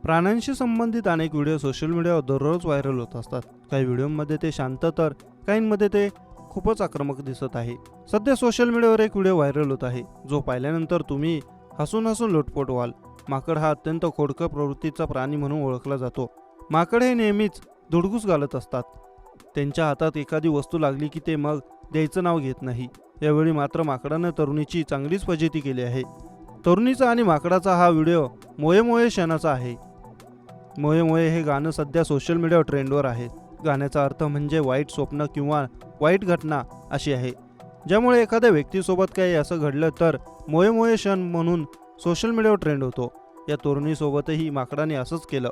प्राण्यांशी संबंधित अनेक व्हिडिओ सोशल मीडियावर दररोज व्हायरल होत असतात. काही व्हिडिओमध्ये ते शांत तर काहींमध्ये ते खूपच आक्रमक दिसत आहे. सध्या सोशल मीडियावर एक व्हिडिओ व्हायरल होत आहे जो पाहिल्यानंतर तुम्ही हसून हसून लोटपोट व्हाल. माकड हा अत्यंत खोडकर प्रवृत्तीचा प्राणी म्हणून ओळखला जातो. माकड हे नेहमीच धुडगूस घालत असतात. त्यांच्या हातात एखादी वस्तू लागली की ते मग द्यायचं नाव घेत नाही. यावेळी मात्र माकडानं तरुणीची चांगलीच फजिती केली आहे. तरुणीचा आणि माकडाचा हा व्हिडिओ मोये मोये क्षणाचा आहे. मोये मोये हे गाणं सध्या सोशल मीडियावर ट्रेंडवर आहे. गाण्याचा अर्थ म्हणजे वाईट स्वप्न किंवा वाईट घटना अशी आहे, ज्यामुळे एखाद्या व्यक्तीसोबत काही असं घडलं तर मोये मोये क्षण म्हणून सोशल मीडियावर ट्रेंड होतो. या तरुणीसोबतही माकडाने असंच केलं.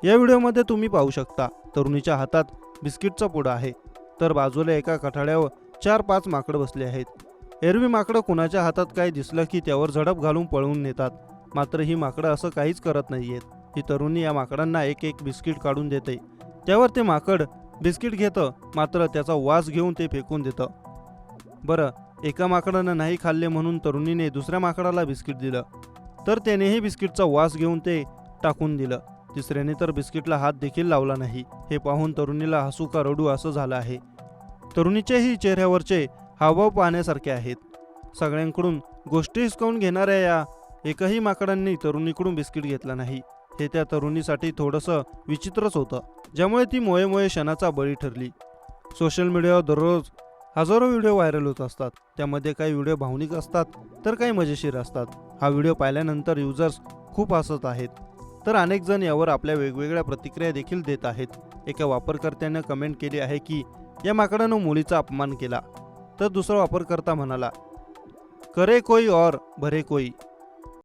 या व्हिडिओमध्ये तुम्ही पाहू शकता तरुणीच्या हातात बिस्किटचा पुडा आहे, तर बाजूला एका कठाड्यावर 4-5 माकडं बसले आहेत. एरवी माकडं कुणाच्या हातात काय दिसलं की त्यावर झडप घालून पळवून नेतात, मात्र ही माकडं असं काहीच करत नाहीयेत. ही तरुणी या माकडांना एक एक बिस्किट काढून देते. त्यावर ते माकड बिस्किट घेतं, मात्र त्याचा वास घेऊन ते फेकून देतं. बरं, एका माकडानं नाही खाल्ले म्हणून तरुणीने दुसऱ्या माकडाला बिस्किट दिलं, तर त्यानेही बिस्किटचा वास घेऊन ते टाकून दिलं. तिसऱ्याने तर बिस्किटला हात देखील लावला नाही. हे पाहून तरुणीला हसू का रडू असं झालं आहे. तरुणीच्याही चेहऱ्यावरचे हावभाव पाहण्यासारखे आहेत. सगळ्यांकडून गोष्टी हिसकावून घेणाऱ्या या एकही माकडांनी तरुणीकडून बिस्किट घेतला नाही. हे त्या तरुणीसाठी थोडंसं विचित्रच होतं, ज्यामुळे ती मोये मोये क्षणाचा बळी ठरली. सोशल मीडियावर दररोज हजारो व्हिडिओ व्हायरल होत असतात. त्यामध्ये काही व्हिडिओ भावनिक असतात तर काही मजेशीर असतात. हा व्हिडिओ पाहिल्यानंतर युजर्स खूप हसत आहेत, तर अनेक जण यावर आपल्या वेगवेगळ्या प्रतिक्रिया देखील देत आहेत. एका वापरकर्त्यानं कमेंट केली आहे की या माकडानं मुलीचा अपमान केला, तर दुसरा वापरकर्ता म्हणाला, करे कोई और भरे कोई.